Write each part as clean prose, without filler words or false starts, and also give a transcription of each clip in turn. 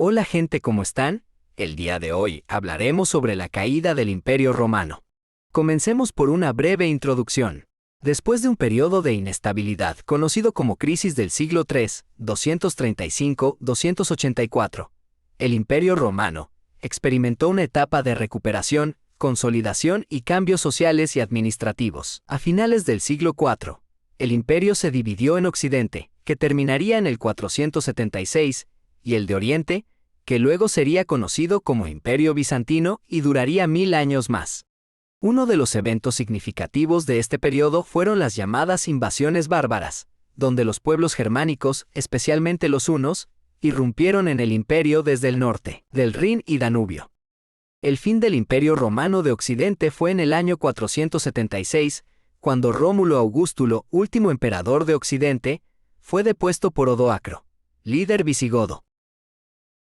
Hola gente, ¿cómo están? El día de hoy hablaremos sobre la caída del Imperio Romano. Comencemos por una breve introducción. Después de un periodo de inestabilidad conocido como crisis del siglo III, 235-284, el Imperio Romano experimentó una etapa de recuperación, consolidación y cambios sociales y administrativos. A finales del siglo IV, el imperio se dividió en Occidente, que terminaría en el 476, y el de Oriente, que luego sería conocido como Imperio Bizantino y duraría 1000 años más. Uno de los eventos significativos de este periodo fueron las llamadas invasiones bárbaras, donde los pueblos germánicos, especialmente los hunos, irrumpieron en el imperio desde el norte, del Rin y Danubio. El fin del Imperio Romano de Occidente fue en el año 476, cuando Rómulo Augustulo, último emperador de Occidente, fue depuesto por Odoacro, líder visigodo.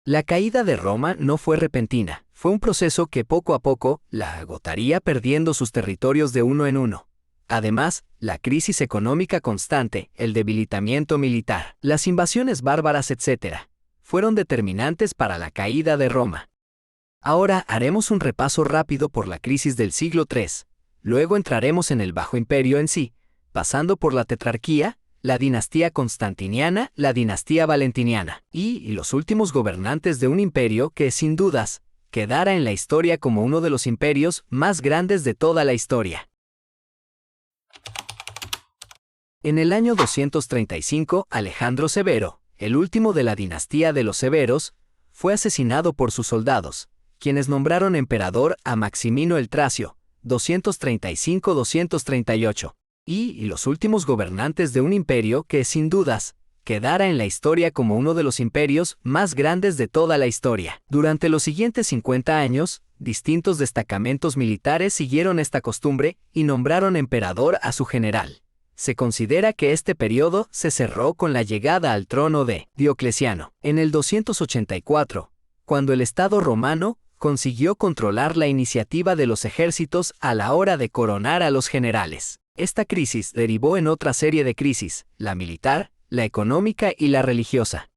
La caída de Roma no fue repentina, fue un proceso que poco a poco la agotaría perdiendo sus territorios de uno en uno. Además, la crisis económica constante, el debilitamiento militar, las invasiones bárbaras, etc., fueron determinantes para la caída de Roma. Ahora haremos un repaso rápido por la crisis del siglo III, luego entraremos en el Bajo Imperio en sí, pasando por la tetrarquía, la dinastía constantiniana, la dinastía valentiniana, y los últimos gobernantes de un imperio que, sin dudas, quedará en la historia como uno de los imperios más grandes de toda la historia. En el año 235, Alejandro Severo, el último de la dinastía de los Severos, fue asesinado por sus soldados, quienes nombraron emperador a Maximino el Tracio, 235-238. Y los últimos gobernantes de un imperio que, sin dudas, quedará en la historia como uno de los imperios más grandes de toda la historia. Durante los siguientes 50 años, distintos destacamentos militares siguieron esta costumbre y nombraron emperador a su general. Se considera que este periodo se cerró con la llegada al trono de Diocleciano, en el 284, cuando el Estado romano consiguió controlar la iniciativa de los ejércitos a la hora de coronar a los generales. Esta crisis derivó en otra serie de crisis, la militar, la económica y la religiosa.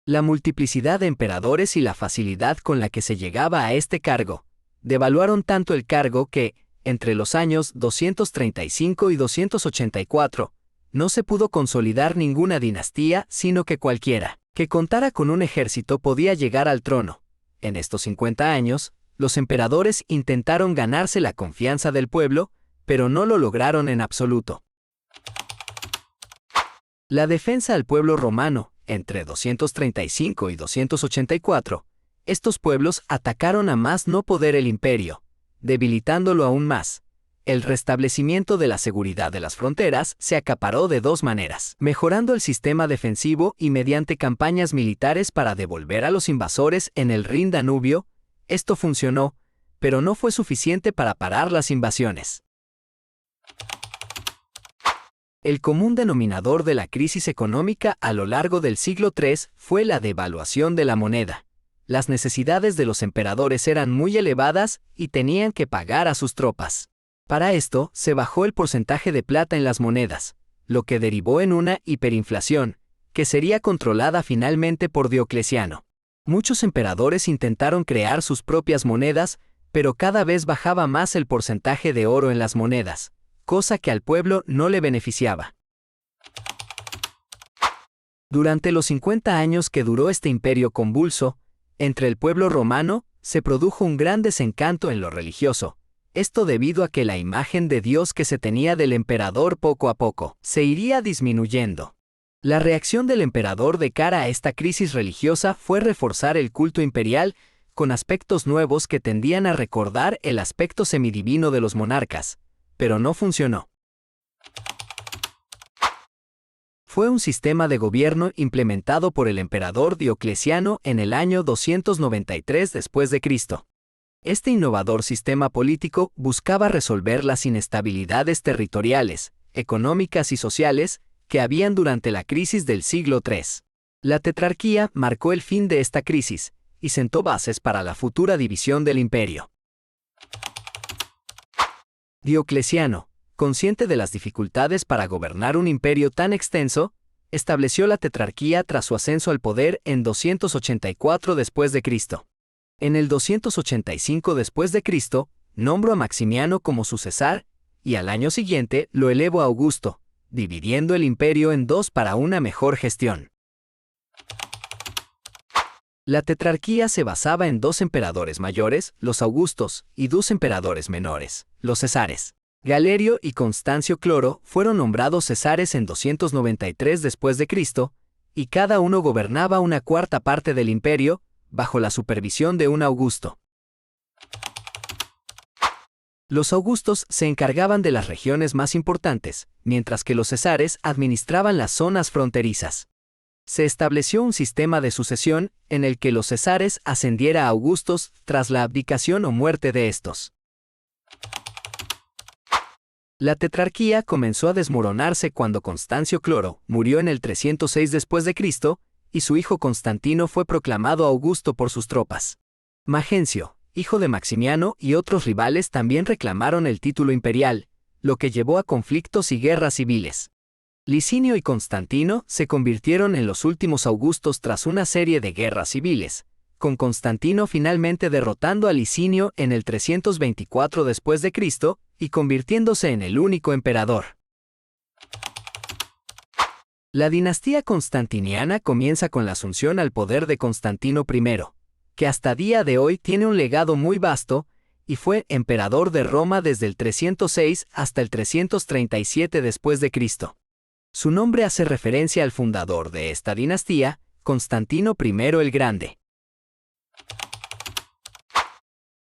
La multiplicidad de emperadores y la facilidad con la que se llegaba a este cargo, devaluaron tanto el cargo que, entre los años 235 y 284, no se pudo consolidar ninguna dinastía, sino que cualquiera que contara con un ejército podía llegar al trono. En estos 50 años, los emperadores intentaron ganarse la confianza del pueblo, pero no lo lograron en absoluto. La defensa al pueblo romano, entre 235 y 284, estos pueblos atacaron a más no poder el imperio, debilitándolo aún más. El restablecimiento de la seguridad de las fronteras se acaparó de dos maneras: mejorando el sistema defensivo y mediante campañas militares para devolver a los invasores en el Rin Danubio. Esto funcionó, pero no fue suficiente para parar las invasiones. El común denominador de la crisis económica a lo largo del siglo III fue la devaluación de la moneda. Las necesidades de los emperadores eran muy elevadas y tenían que pagar a sus tropas. Para esto, se bajó el porcentaje de plata en las monedas, lo que derivó en una hiperinflación, que sería controlada finalmente por Diocleciano. Muchos emperadores intentaron crear sus propias monedas, pero cada vez bajaba más el porcentaje de oro en las monedas, cosa que al pueblo no le beneficiaba. Durante los 50 años que duró este imperio convulso, entre el pueblo romano, se produjo un gran desencanto en lo religioso. Esto debido a que la imagen de Dios que se tenía del emperador poco a poco se iría disminuyendo. La reacción del emperador de cara a esta crisis religiosa fue reforzar el culto imperial con aspectos nuevos que tendían a recordar el aspecto semidivino de los monarcas, pero no funcionó. Fue un sistema de gobierno implementado por el emperador Diocleciano en el año 293 después de Cristo. Este innovador sistema político buscaba resolver las inestabilidades territoriales, económicas y sociales que habían durante la crisis del siglo III. La tetrarquía marcó el fin de esta crisis y sentó bases para la futura división del imperio. Diocleciano, consciente de las dificultades para gobernar un imperio tan extenso, estableció la tetrarquía tras su ascenso al poder en 284 después de Cristo. En el 285 después de Cristo, nombró a Maximiano como su cesar, y al año siguiente lo elevó a Augusto, dividiendo el imperio en dos para una mejor gestión. La tetrarquía se basaba en dos emperadores mayores, los Augustos, y dos emperadores menores, los Cesares. Galerio y Constancio Cloro fueron nombrados cesares en 293 después de Cristo, y cada uno gobernaba una cuarta parte del imperio, bajo la supervisión de un Augusto. Los Augustos se encargaban de las regiones más importantes, mientras que los cesares administraban las zonas fronterizas. Se estableció un sistema de sucesión en el que los cesares ascendiera a Augustos tras la abdicación o muerte de estos. La tetrarquía comenzó a desmoronarse cuando Constancio Cloro murió en el 306 después de Cristo y su hijo Constantino fue proclamado Augusto por sus tropas. Magencio, hijo de Maximiano, y otros rivales también reclamaron el título imperial, lo que llevó a conflictos y guerras civiles. Licinio y Constantino se convirtieron en los últimos Augustos tras una serie de guerras civiles, con Constantino finalmente derrotando a Licinio en el 324 después de Cristo y convirtiéndose en el único emperador. La dinastía constantiniana comienza con la asunción al poder de Constantino I, que hasta día de hoy tiene un legado muy vasto, y fue emperador de Roma desde el 306 hasta el 337 después de Cristo. Su nombre hace referencia al fundador de esta dinastía, Constantino I el Grande.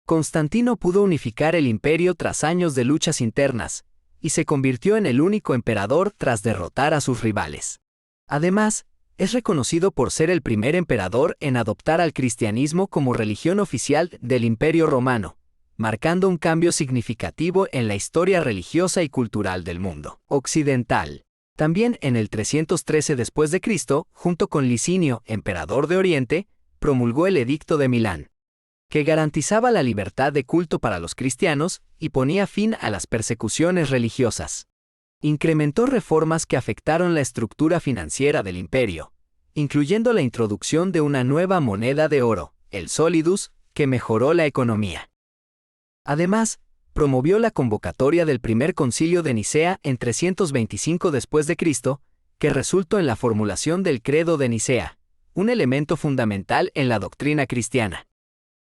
Constantino pudo unificar el imperio tras años de luchas internas, y se convirtió en el único emperador tras derrotar a sus rivales. Además, es reconocido por ser el primer emperador en adoptar al cristianismo como religión oficial del Imperio Romano, marcando un cambio significativo en la historia religiosa y cultural del mundo occidental. También en el 313 después de Cristo, junto con Licinio, emperador de Oriente, promulgó el Edicto de Milán, que garantizaba la libertad de culto para los cristianos y ponía fin a las persecuciones religiosas. Incrementó reformas que afectaron la estructura financiera del imperio, incluyendo la introducción de una nueva moneda de oro, el solidus, que mejoró la economía. Además, promovió la convocatoria del primer concilio de Nicea en 325 después de Cristo, que resultó en la formulación del Credo de Nicea, un elemento fundamental en la doctrina cristiana.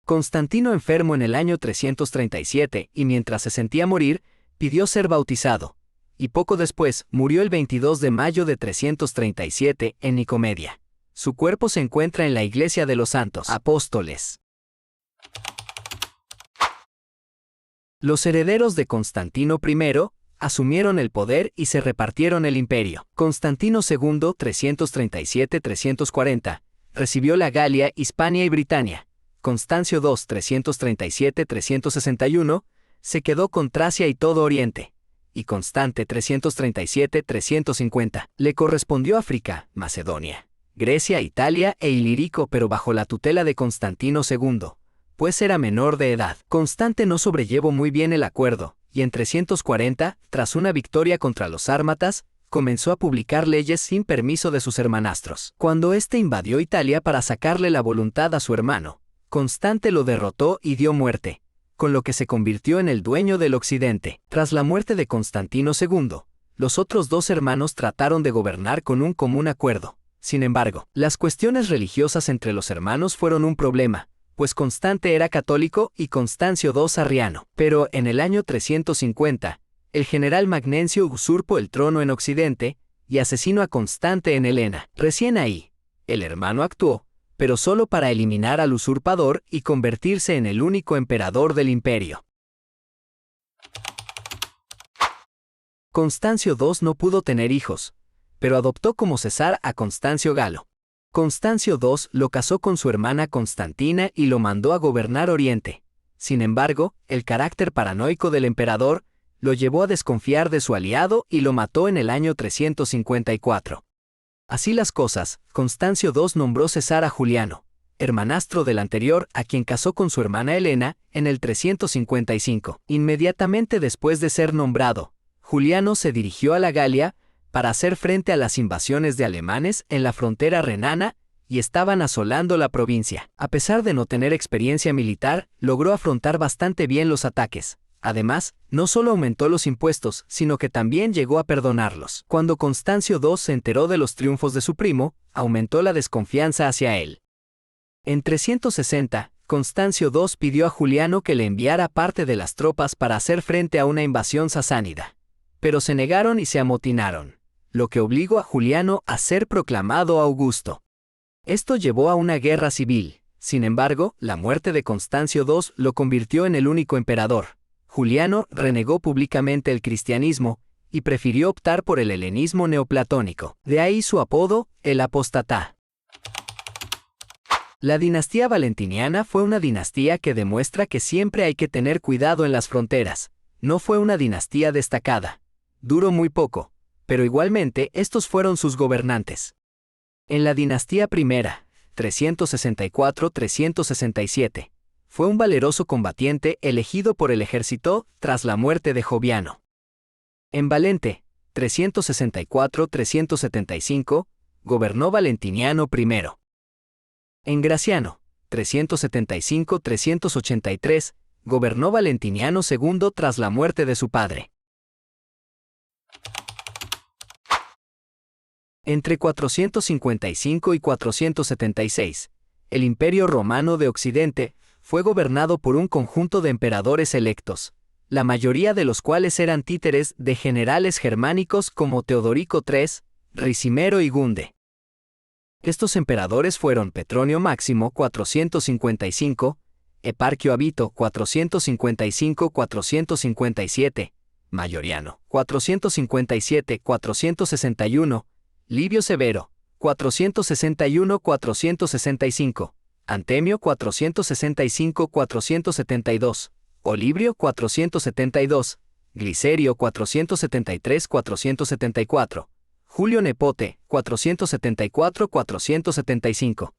Constantino enfermo en el año 337 y mientras se sentía morir, pidió ser bautizado, y poco después murió el 22 de mayo de 337 en Nicomedia. Su cuerpo se encuentra en la Iglesia de los Santos Apóstoles. Los herederos de Constantino I asumieron el poder y se repartieron el imperio. Constantino II, 337-340, recibió la Galia, Hispania y Britania. Constancio II, 337-361, se quedó con Tracia y todo Oriente. Y Constante, 337-350, le correspondió África, Macedonia, Grecia, Italia e Ilírico, pero bajo la tutela de Constantino II, pues era menor de edad. Constante no sobrellevó muy bien el acuerdo, y en 340, tras una victoria contra los sármatas, comenzó a publicar leyes sin permiso de sus hermanastros. Cuando éste invadió Italia para sacarle la voluntad a su hermano, Constante lo derrotó y dio muerte, con lo que se convirtió en el dueño del occidente. Tras la muerte de Constantino II, los otros dos hermanos trataron de gobernar con un común acuerdo. Sin embargo, las cuestiones religiosas entre los hermanos fueron un problema, pues Constante era católico y Constancio II arriano. Pero en el año 350, el general Magnencio usurpó el trono en Occidente y asesinó a Constante en Helena. Recién ahí, el hermano actuó, pero solo para eliminar al usurpador y convertirse en el único emperador del imperio. Constancio II no pudo tener hijos, pero adoptó como cesar a Constancio Galo. Constancio II lo casó con su hermana Constantina y lo mandó a gobernar Oriente. Sin embargo, el carácter paranoico del emperador lo llevó a desconfiar de su aliado y lo mató en el año 354. Así las cosas, Constancio II nombró cesar a Juliano, hermanastro del anterior, a quien casó con su hermana Helena, en el 355. Inmediatamente después de ser nombrado, Juliano se dirigió a la Galia para hacer frente a las invasiones de alemanes en la frontera renana y estaban asolando la provincia. A pesar de no tener experiencia militar, logró afrontar bastante bien los ataques. Además, no solo aumentó los impuestos, sino que también llegó a perdonarlos. Cuando Constancio II se enteró de los triunfos de su primo, aumentó la desconfianza hacia él. En 360, Constancio II pidió a Juliano que le enviara parte de las tropas para hacer frente a una invasión sasánida. Pero se negaron y se amotinaron, lo que obligó a Juliano a ser proclamado Augusto. Esto llevó a una guerra civil. Sin embargo, la muerte de Constancio II lo convirtió en el único emperador. Juliano renegó públicamente el cristianismo y prefirió optar por el helenismo neoplatónico. De ahí su apodo, el apóstata. La dinastía valentiniana fue una dinastía que demuestra que siempre hay que tener cuidado en las fronteras. No fue una dinastía destacada. Duró muy poco, pero igualmente estos fueron sus gobernantes. En la dinastía primera, 364-367, fue un valeroso combatiente elegido por el ejército tras la muerte de Joviano. En Valente, 364-375, gobernó Valentiniano I. En Graciano, 375-383, gobernó Valentiniano II tras la muerte de su padre. Entre 455 y 476, el Imperio Romano de Occidente fue gobernado por un conjunto de emperadores electos, la mayoría de los cuales eran títeres de generales germánicos como Teodorico III, Ricimero y Gunde. Estos emperadores fueron Petronio Máximo 455, Eparquio Abito 455-457, Mayoriano 457-461, Livio Severo 461-465, Antemio 465-472, Olibrio 472, Glicerio 473-474, Julio Nepote 474-475.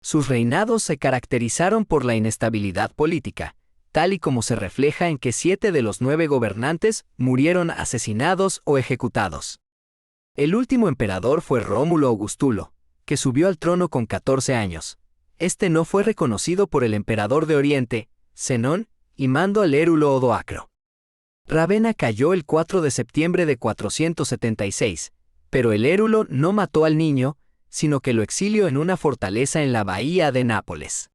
Sus reinados se caracterizaron por la inestabilidad política, tal y como se refleja en que 7 de los 9 gobernantes murieron asesinados o ejecutados. El último emperador fue Rómulo Augustulo, que subió al trono con 14 años. Este no fue reconocido por el emperador de Oriente, Zenón, y mandó al Érulo Odoacro. Ravenna cayó el 4 de septiembre de 476, pero el Érulo no mató al niño, sino que lo exilió en una fortaleza en la bahía de Nápoles.